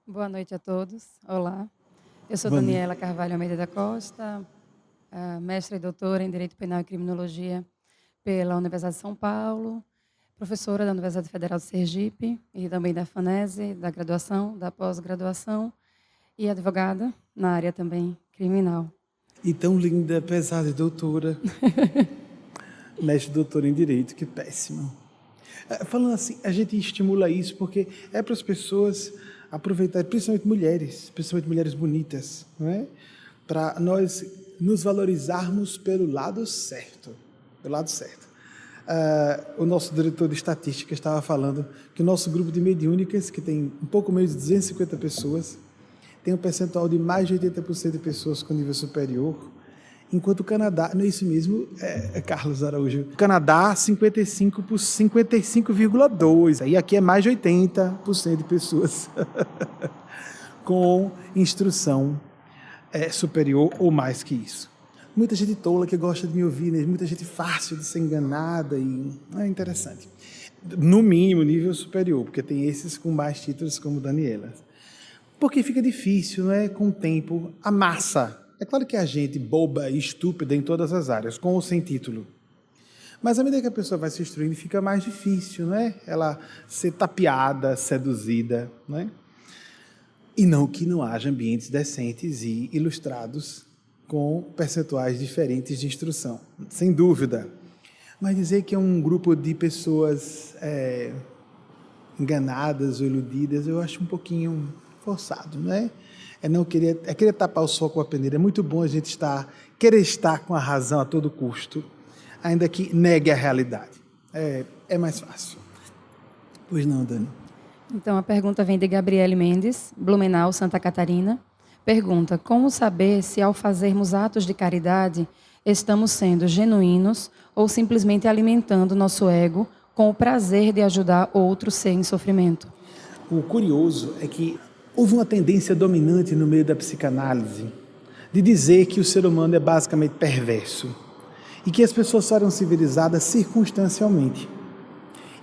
Boa noite a todos. Olá. Eu sou Boa noite. Daniela Carvalho Almeida da Costa, mestra e doutora em Direito Penal e Criminologia pela Universidade de São Paulo, professora da Universidade Federal de Sergipe e também da FANESE, da graduação, da pós-graduação, e advogada na área também criminal. E tão linda, apesar de doutora. Mestre doutora em Direito, que péssimo. Falando assim, a gente estimula isso porque é para as pessoas aproveitar, principalmente mulheres bonitas, não é? Para nós nos valorizarmos pelo lado certo. Pelo lado certo. O nosso diretor de estatística estava falando que o nosso grupo de mediúnicas, que tem um pouco menos de 250 pessoas, tem um percentual de mais de 80% de pessoas com nível superior, enquanto o Canadá, não é isso mesmo, Carlos Araújo, o Canadá 55,2%, e aqui é mais de 80% de pessoas com instrução superior ou mais que isso. Muita gente tola que gosta de me ouvir, né? Muita gente fácil de ser enganada, e é interessante. No mínimo, nível superior, porque tem esses com mais títulos como Daniela. Porque fica difícil, não é? Com o tempo, a massa. É claro que a gente boba e estúpida em todas as áreas, com ou sem título. Mas à medida que a pessoa vai se instruindo, fica mais difícil, não é? Ela ser tapeada, seduzida, não é? E não que não haja ambientes decentes e ilustrados com percentuais diferentes de instrução, sem dúvida. Mas dizer que é um grupo de pessoas enganadas ou iludidas, eu acho um pouquinho forçado, não é? Querer tapar o sol com a peneira. É muito bom a gente querer estar com a razão a todo custo, ainda que negue a realidade. É mais fácil. Pois não, Dani? Então, a pergunta vem de Gabriele Mendes, Blumenau, Santa Catarina. Pergunta: como saber se ao fazermos atos de caridade estamos sendo genuínos ou simplesmente alimentando nosso ego com o prazer de ajudar outro ser em sofrimento? O curioso é que houve uma tendência dominante no meio da psicanálise de dizer que o ser humano é basicamente perverso e que as pessoas só eram civilizadas circunstancialmente.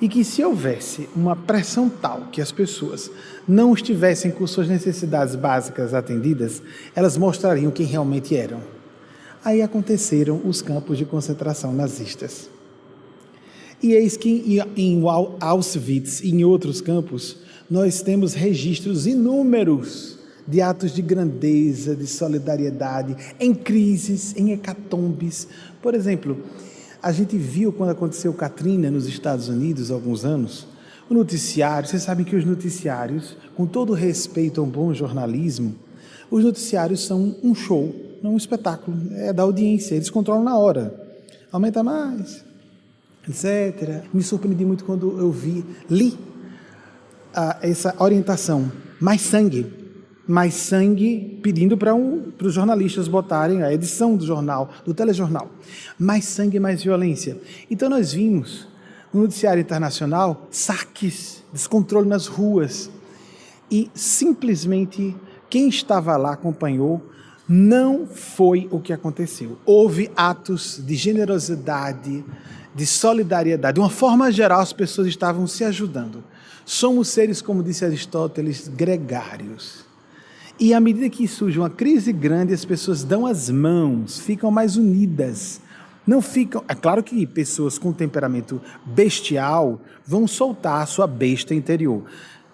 E que se houvesse uma pressão tal que as pessoas não estivessem com suas necessidades básicas atendidas, elas mostrariam quem realmente eram. Aí aconteceram os campos de concentração nazistas. E eis que em Auschwitz e em outros campos, nós temos registros inúmeros de atos de grandeza, de solidariedade, em crises, em hecatombes. Por exemplo, a gente viu quando aconteceu Katrina nos Estados Unidos, há alguns anos, o noticiário, vocês sabem que os noticiários, com todo respeito a um bom jornalismo, os noticiários são um show, não um espetáculo, é da audiência, eles controlam na hora. Aumenta mais, etc. Me surpreendi muito quando eu li essa orientação, mais sangue, pedindo para os jornalistas botarem a edição do jornal, do telejornal, mais sangue, mais violência. Então nós vimos no noticiário internacional saques, descontrole nas ruas, e simplesmente quem estava lá acompanhou. Não foi o que aconteceu. Houve atos de generosidade, de solidariedade. De uma forma geral, as pessoas estavam se ajudando. Somos seres, como disse Aristóteles, gregários. E à medida que surge uma crise grande, as pessoas dão as mãos, ficam mais unidas. Não ficam. É claro que pessoas com temperamento bestial vão soltar a sua besta interior.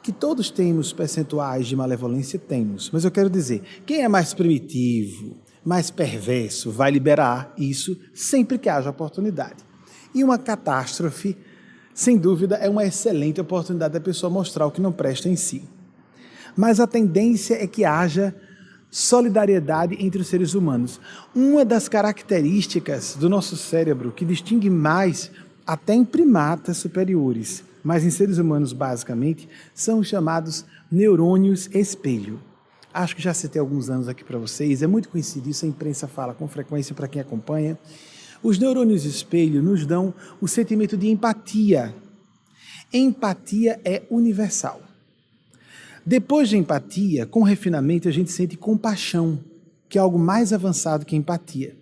Que todos temos percentuais de malevolência, temos. Mas eu quero dizer, quem é mais primitivo, mais perverso, vai liberar isso sempre que haja oportunidade. E uma catástrofe, sem dúvida, é uma excelente oportunidade da pessoa mostrar o que não presta em si. Mas a tendência é que haja solidariedade entre os seres humanos. Uma das características do nosso cérebro que distingue mais, até em primatas superiores, mas em seres humanos basicamente, são os chamados neurônios espelho. Acho que já citei há alguns anos aqui para vocês, é muito conhecido isso, a imprensa fala com frequência para quem acompanha. Os neurônios espelho nos dão o sentimento de empatia. Empatia é universal. Depois de empatia, com refinamento, a gente sente compaixão, que é algo mais avançado que empatia.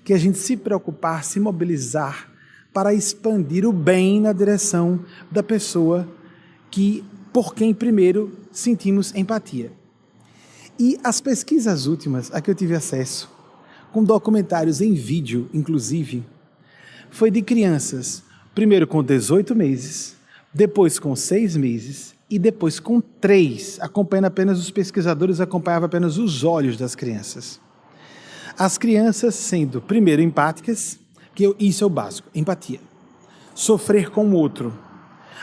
Que a gente se preocupar, se mobilizar para expandir o bem na direção da pessoa que por quem primeiro sentimos empatia. E as pesquisas últimas a que eu tive acesso, com documentários em vídeo, inclusive, foi de crianças, primeiro com 18 meses, depois com 6 meses e depois com 3, acompanhando apenas os pesquisadores, acompanhavam apenas os olhos das crianças. As crianças sendo, primeiro, empáticas, que isso é o básico, empatia. Sofrer com o outro.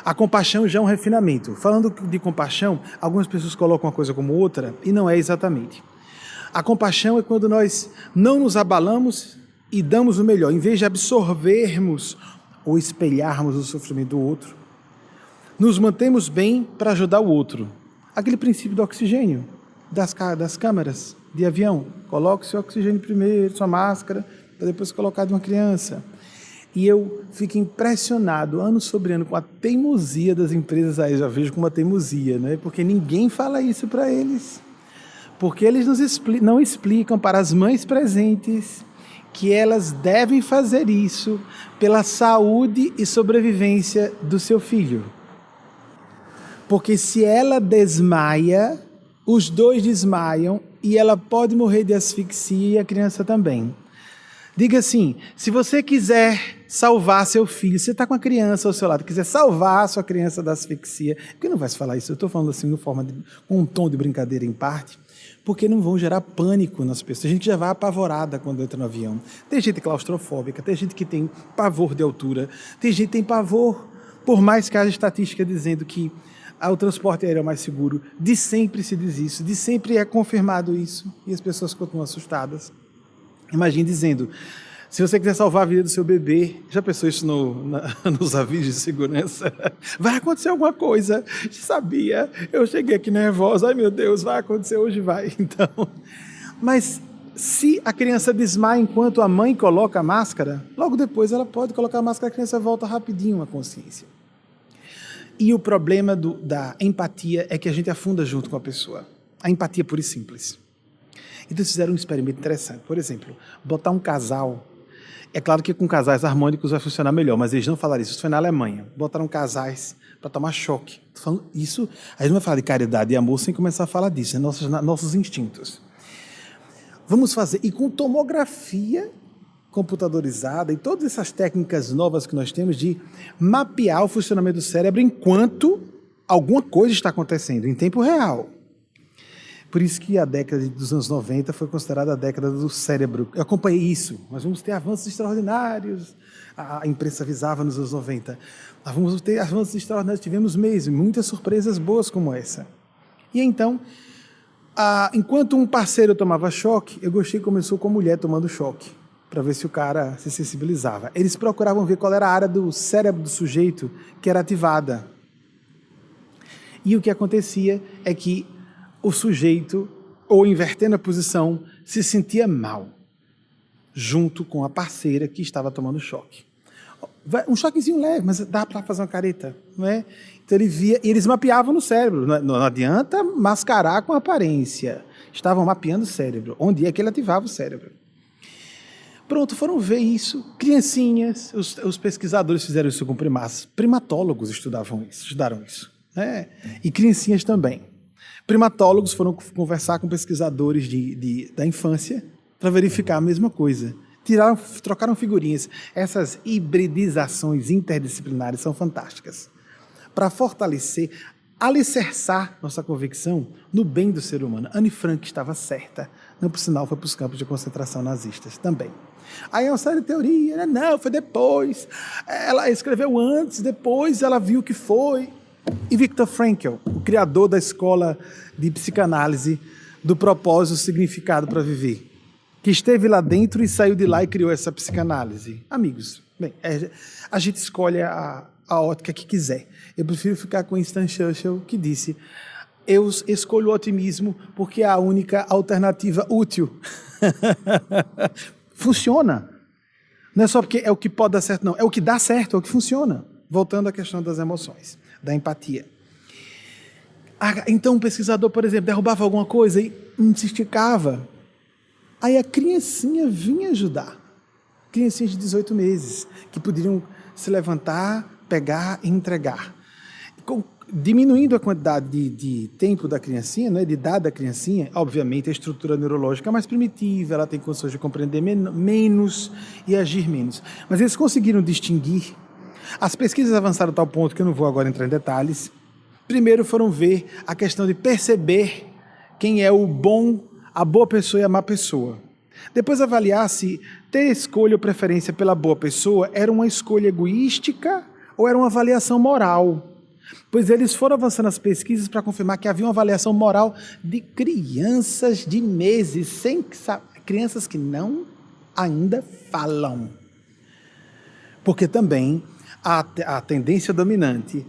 A compaixão já é um refinamento. Falando de compaixão, algumas pessoas colocam uma coisa como outra e não é exatamente. A compaixão é quando nós não nos abalamos e damos o melhor. Em vez de absorvermos ou espelharmos o sofrimento do outro, nos mantemos bem para ajudar o outro. Aquele princípio do oxigênio, das câmaras de avião. Coloque seu oxigênio primeiro, sua máscara, para depois colocar de uma criança. E eu fico impressionado, ano sobre ano, com a teimosia das empresas aí. Já vejo como uma teimosia, né? Porque ninguém fala isso para eles. Porque eles não explicam para as mães presentes que elas devem fazer isso pela saúde e sobrevivência do seu filho. Porque se ela desmaia, os dois desmaiam e ela pode morrer de asfixia e a criança também. Diga assim, se você quiser salvar seu filho, você está com a criança ao seu lado, quiser salvar a sua criança da asfixia, porque não vai se falar isso, eu estou falando assim com um tom de brincadeira em parte, porque não vão gerar pânico nas pessoas. Tem gente que já vai apavorada quando entra no avião. Tem gente claustrofóbica, tem gente que tem pavor de altura, tem gente que tem pavor, por mais que haja estatística dizendo que o transporte aéreo é mais seguro, de sempre se diz isso, de sempre é confirmado isso, e as pessoas continuam assustadas. Imagine dizendo, se você quiser salvar a vida do seu bebê, já pensou isso nos avisos de segurança? Vai acontecer alguma coisa, sabia, eu cheguei aqui nervosa, ai meu Deus, vai acontecer hoje, vai. Então, mas se a criança desmaia enquanto a mãe coloca a máscara, logo depois ela pode colocar a máscara, a criança volta rapidinho à consciência. E o problema da empatia é que a gente afunda junto com a pessoa. A empatia pura e simples. Então eles fizeram um experimento interessante. Por exemplo, botar um casal. É claro que com casais harmônicos vai funcionar melhor, mas eles não falaram isso. Isso foi na Alemanha. Botaram casais para tomar choque. Tô falando isso, a gente não vai falar de caridade e amor sem começar a falar disso, é nossos instintos. Vamos fazer, e com tomografia computadorizada e todas essas técnicas novas que nós temos de mapear o funcionamento do cérebro enquanto alguma coisa está acontecendo, em tempo real. Por isso que a década dos anos 90 foi considerada a década do cérebro. Eu acompanhei isso. Nós vamos ter avanços extraordinários. A imprensa avisava nos anos 90. Nós vamos ter avanços extraordinários. Tivemos mesmo muitas surpresas boas como essa. E então, enquanto um parceiro tomava choque, eu gostei que começou com a mulher tomando choque, para ver se o cara se sensibilizava. Eles procuravam ver qual era a área do cérebro do sujeito que era ativada. E o que acontecia é que o sujeito, ou invertendo a posição, se sentia mal, junto com a parceira que estava tomando choque. Um choquezinho leve, mas dá para fazer uma careta, não é? Então ele via, e eles mapeavam no cérebro, não adianta mascarar com aparência. Estavam mapeando o cérebro, onde é que ele ativava o cérebro. Pronto, foram ver isso, criancinhas, os pesquisadores fizeram isso com primatas, primatólogos estudaram isso, né? E criancinhas também. Primatólogos foram conversar com pesquisadores da infância para verificar a mesma coisa. Trocaram figurinhas. Essas hibridizações interdisciplinares são fantásticas. Para fortalecer, alicerçar nossa convicção no bem do ser humano. Anne Frank estava certa. Não, por sinal, foi para os campos de concentração nazistas também. Aí é uma série de teoria, né? Não, foi depois. Ela escreveu antes, depois ela viu que foi. E Viktor Frankl, o criador da escola de psicanálise do propósito significado para viver, que esteve lá dentro e saiu de lá e criou essa psicanálise. Amigos, bem, a gente escolhe a ótica que quiser. Eu prefiro ficar com Winston Churchill, que disse: eu escolho o otimismo porque é a única alternativa útil. Funciona. Não é só porque é o que pode dar certo, não. É o que dá certo, é o que funciona. Voltando à questão das emoções, da empatia. Então, um pesquisador, por exemplo, derrubava alguma coisa e se esticava. Aí a criancinha vinha ajudar. Criancinhas de 18 meses, que poderiam se levantar, pegar e entregar. diminuindo a quantidade de tempo da criancinha, né, de idade da criancinha, obviamente a estrutura neurológica é mais primitiva, ela tem condições de compreender menos e agir menos. Mas eles conseguiram distinguir. As pesquisas avançaram a tal ponto que eu não vou agora entrar em detalhes. Primeiro foram ver a questão de perceber quem é a boa pessoa e a má pessoa. Depois avaliar se ter escolha ou preferência pela boa pessoa era uma escolha egoística ou era uma avaliação moral. Pois eles foram avançando as pesquisas para confirmar que havia uma avaliação moral de crianças de meses, crianças que não ainda falam. Porque também a tendência dominante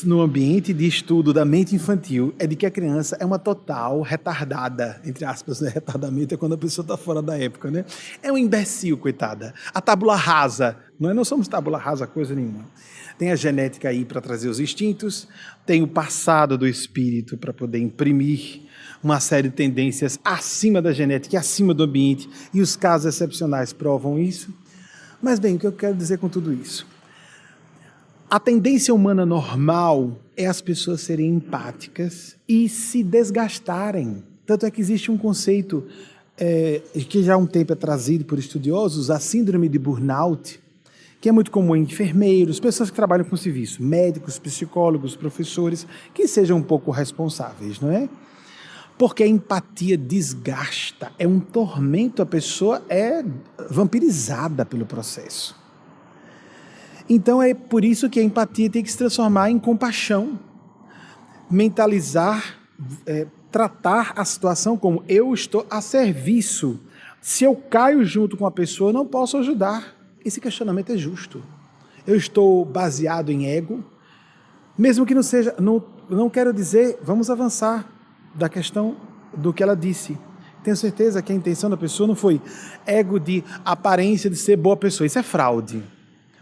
no ambiente de estudo da mente infantil é de que a criança é uma total retardada, entre aspas, né? Retardamento é quando a pessoa está fora da época, né? É um imbecil, coitada. A tábula rasa, nós não somos tábula rasa coisa nenhuma. Tem a genética aí para trazer os instintos, tem o passado do espírito para poder imprimir uma série de tendências acima da genética e acima do ambiente, e os casos excepcionais provam isso. Mas bem, o que eu quero dizer com tudo isso? A tendência humana normal é as pessoas serem empáticas e se desgastarem. Tanto é que existe um conceito que já há um tempo é trazido por estudiosos, a síndrome de burnout, que é muito comum em enfermeiros, pessoas que trabalham com serviço, médicos, psicólogos, professores, que sejam um pouco responsáveis, não é? Porque a empatia desgasta, é um tormento, a pessoa é vampirizada pelo processo. Então é por isso que a empatia tem que se transformar em compaixão, mentalizar, tratar a situação como eu estou a serviço. Se eu caio junto com a pessoa, eu não posso ajudar. Esse questionamento é justo. Eu estou baseado em ego, mesmo que não seja, não quero dizer, vamos avançar da questão do que ela disse. Tenho certeza que a intenção da pessoa não foi ego de aparência de ser boa pessoa. Isso é fraude.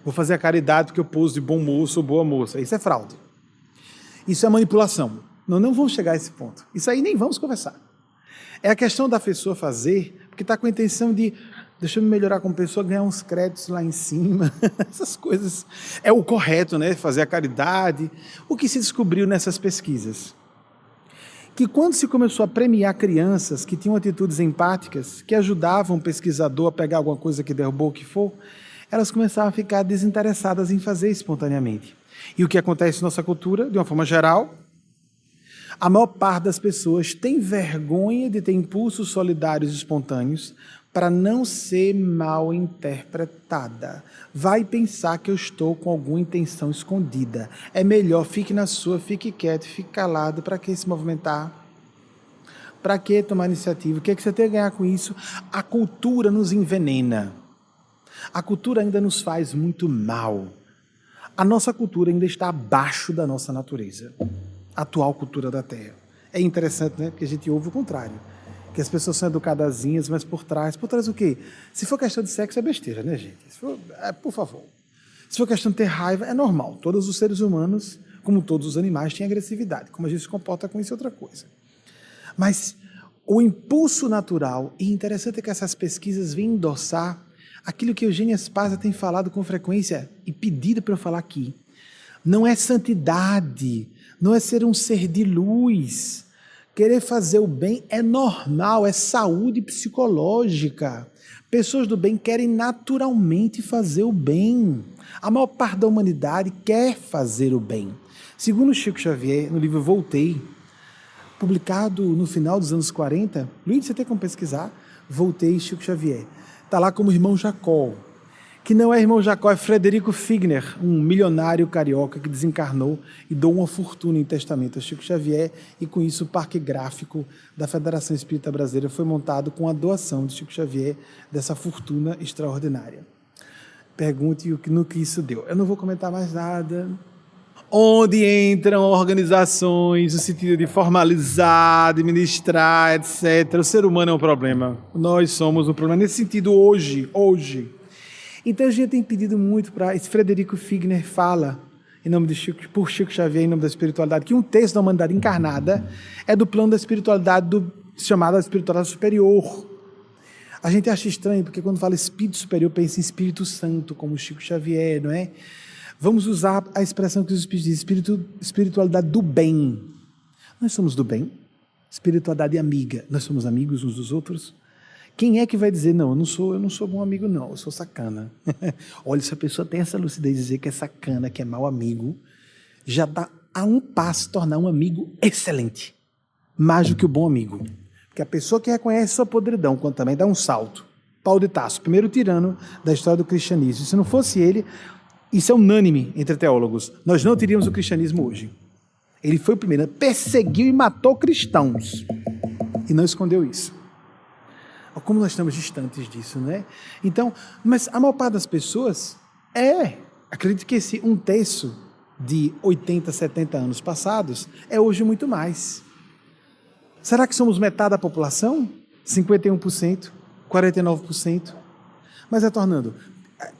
Vou fazer a caridade porque eu pus de bom moço ou boa moça. Isso é fraude. Isso é manipulação. Não vamos chegar a esse ponto. Isso aí nem vamos conversar. É a questão da pessoa fazer, porque está com a intenção de, deixa eu me melhorar como pessoa, ganhar uns créditos lá em cima. Essas coisas. É o correto, né? Fazer a caridade. O que se descobriu nessas pesquisas? Que quando se começou a premiar crianças que tinham atitudes empáticas, que ajudavam o pesquisador a pegar alguma coisa que derrubou, o que for, elas começaram a ficar desinteressadas em fazer espontaneamente. E o que acontece na nossa cultura, de uma forma geral, a maior parte das pessoas tem vergonha de ter impulsos solidários e espontâneos para não ser mal interpretada. Vai pensar que eu estou com alguma intenção escondida. É melhor, fique na sua, fique quieto, fique calado. Para que se movimentar? Para que tomar iniciativa? O que é que você tem a ganhar com isso? A cultura nos envenena. A cultura ainda nos faz muito mal. A nossa cultura ainda está abaixo da nossa natureza. A atual cultura da Terra. É interessante, né? Porque a gente ouve o contrário. Que as pessoas são educadazinhas, mas por trás o quê? Se for questão de sexo, é besteira, né, gente? Por favor. Se for questão de ter raiva, é normal. Todos os seres humanos, como todos os animais, têm agressividade. Como a gente se comporta com isso é outra coisa. Mas o impulso natural, e interessante é que essas pesquisas vêm endossar aquilo que Eugênia Spazia tem falado com frequência e pedido para eu falar aqui. Não é santidade, não é ser um ser de luz. Querer fazer o bem é normal, é saúde psicológica. Pessoas do bem querem naturalmente fazer o bem. A maior parte da humanidade quer fazer o bem. Segundo Chico Xavier, no livro Voltei, publicado no final dos anos 40, Luiz, você tem como pesquisar, Voltei, Chico Xavier. Está lá como irmão Jacó, que não é irmão Jacó, é Frederico Figner, um milionário carioca que desencarnou e deu uma fortuna em testamento a Chico Xavier, e com isso o Parque Gráfico da Federação Espírita Brasileira foi montado com a doação de Chico Xavier dessa fortuna extraordinária. Pergunte no que isso deu. Eu não vou comentar mais nada. Onde entram organizações no sentido de formalizar, administrar, etc. O ser humano é um problema. Nós somos um problema nesse sentido hoje. Então a gente tem pedido muito para... Esse Frederico Figner fala, em nome de por Chico Xavier, em nome da espiritualidade, que um terço da humanidade encarnada é do plano da espiritualidade chamada espiritualidade superior. A gente acha estranho, porque quando fala espírito superior, pensa em Espírito Santo, como Chico Xavier, não é? Vamos usar a expressão que os Espíritos dizem, espiritualidade do bem. Nós somos do bem. Espiritualidade amiga. Nós somos amigos uns dos outros. Quem é que vai dizer, não, eu não sou bom amigo, não, eu sou sacana. Olha, se a pessoa tem essa lucidez de dizer que é sacana, que é mau amigo, já dá a um passo tornar um amigo excelente. Mais do que o bom amigo. Porque a pessoa que reconhece sua podridão, quando também dá um salto. Paulo de Tarso, primeiro tirano da história do cristianismo. Se não fosse ele, isso é unânime entre teólogos, nós não teríamos o cristianismo hoje. Ele foi o primeiro, perseguiu e matou cristãos. E não escondeu isso. Como nós estamos distantes disso, né? Então, mas a maior parte das pessoas acredito que esse 1/3 de 80, 70 anos passados é hoje muito mais. Será que somos metade da população? 51%, 49%? Mas retornando,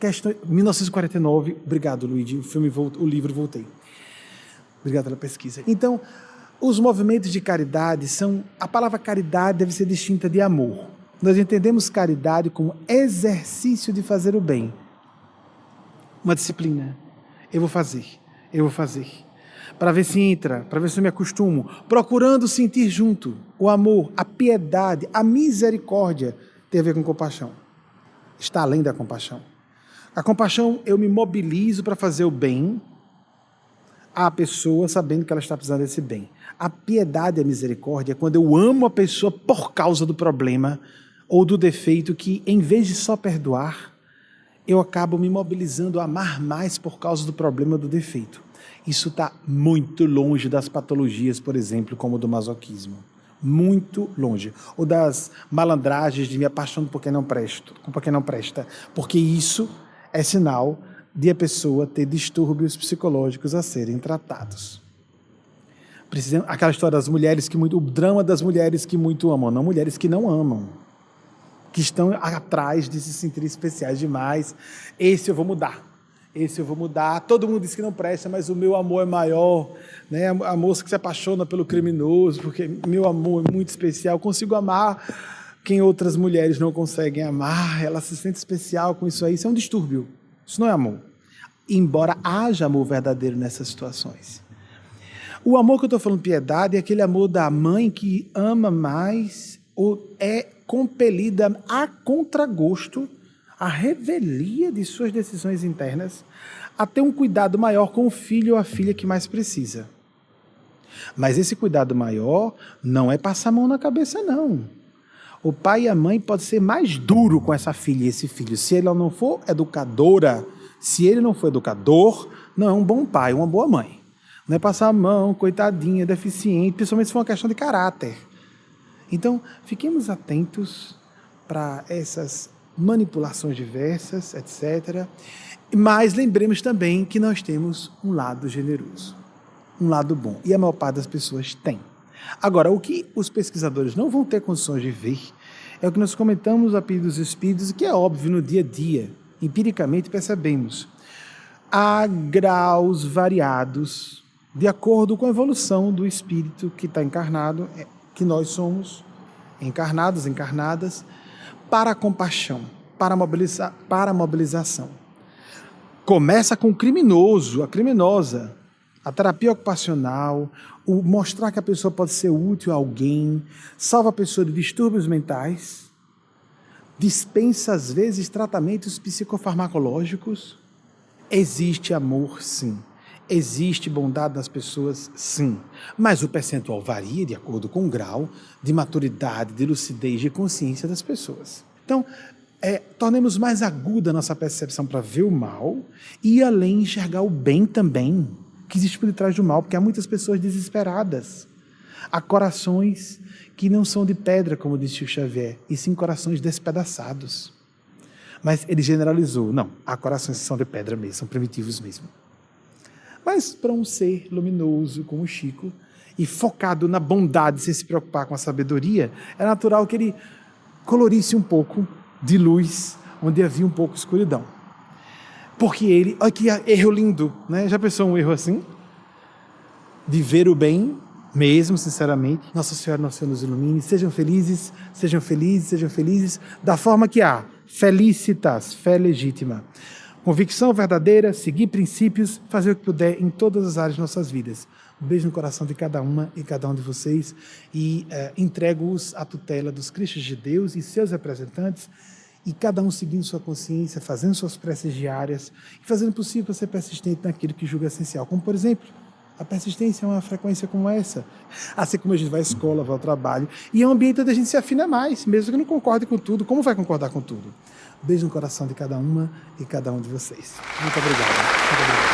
questão 1949, obrigado Luigi, o livro voltei. Obrigado pela pesquisa. Então, os movimentos de caridade a palavra caridade deve ser distinta de amor. Nós entendemos caridade como exercício de fazer o bem. Uma disciplina. Eu vou fazer. Para ver se entra, para ver se eu me acostumo. Procurando sentir junto o amor, a piedade, a misericórdia tem a ver com compaixão. Está além da compaixão. A compaixão, eu me mobilizo para fazer o bem à pessoa sabendo que ela está precisando desse bem. A piedade e a misericórdia é quando eu amo a pessoa por causa do problema ou do defeito que, em vez de só perdoar, eu acabo me mobilizando a amar mais por causa do problema ou do defeito. Isso está muito longe das patologias, por exemplo, como o do masoquismo. Muito longe. Ou das malandragens de me apaixonar por quem não presta. Porque isso é sinal de a pessoa ter distúrbios psicológicos a serem tratados. Aquela história das mulheres o drama das mulheres que muito amam, não mulheres que não amam. Que estão atrás de se sentir especiais demais. Esse eu vou mudar. Todo mundo diz que não presta, mas o meu amor é maior. Né? A moça que se apaixona pelo criminoso, porque meu amor é muito especial. Consigo amar quem outras mulheres não conseguem amar. Ela se sente especial com isso aí. Isso é um distúrbio. Isso não é amor. Embora haja amor verdadeiro nessas situações. O amor que eu estou falando, piedade, é aquele amor da mãe que ama mais ou é compelida a contragosto, a revelia de suas decisões internas, a ter um cuidado maior com o filho ou a filha que mais precisa. Mas esse cuidado maior não é passar a mão na cabeça, não. O pai e a mãe podem ser mais duro com essa filha e esse filho. Se ela não for educadora, se ele não for educador, não é um bom pai, uma boa mãe. Não é passar a mão, coitadinha, deficiente, principalmente se for uma questão de caráter. Então, fiquemos atentos para essas manipulações diversas, etc. Mas lembremos também que nós temos um lado generoso, um lado bom. E a maior parte das pessoas tem. Agora, o que os pesquisadores não vão ter condições de ver é o que nós comentamos a pedido dos espíritos, que é óbvio no dia a dia, empiricamente percebemos. Há graus variados de acordo com a evolução do espírito que está encarnado, que nós somos encarnados, encarnadas, para a compaixão, para a mobilização. Começa com o criminoso, a criminosa, a terapia ocupacional, o mostrar que a pessoa pode ser útil a alguém, salva a pessoa de distúrbios mentais, dispensa às vezes tratamentos psicofarmacológicos. Existe amor, sim. Existe bondade nas pessoas, sim. Mas o percentual varia de acordo com o grau de maturidade, de lucidez, de consciência das pessoas. Então, tornemos mais aguda a nossa percepção para ver o mal e além enxergar o bem também, que existe por detrás do mal, porque há muitas pessoas desesperadas. Há corações que não são de pedra, como disse o Xavier, e sim corações despedaçados. Mas ele generalizou. Não, há corações que são de pedra mesmo, são primitivos mesmo. Mas para um ser luminoso como o Chico, e focado na bondade, sem se preocupar com a sabedoria, é natural que ele colorisse um pouco de luz, onde havia um pouco de escuridão. Porque ele, olha que erro lindo, né? Já pensou um erro assim? De ver o bem, mesmo, sinceramente. Nossa Senhora, Nosso Senhor nos ilumine, sejam felizes, sejam felizes, sejam felizes, da forma que há, felicitas, fé legítima. Convicção verdadeira, seguir princípios, fazer o que puder em todas as áreas de nossas vidas. Um beijo no coração de cada uma e cada um de vocês e entrego-os à tutela dos Cristos de Deus e seus representantes, e cada um seguindo sua consciência, fazendo suas preces diárias e fazendo o possível para ser persistente naquilo que julga essencial. Como, por exemplo, a persistência é uma frequência como essa. Assim como a gente vai à escola, vai ao trabalho, e é um ambiente onde a gente se afina mais, mesmo que não concorde com tudo. Como vai concordar com tudo? Beijo no coração de cada uma e cada um de vocês. Muito obrigado. Muito obrigado.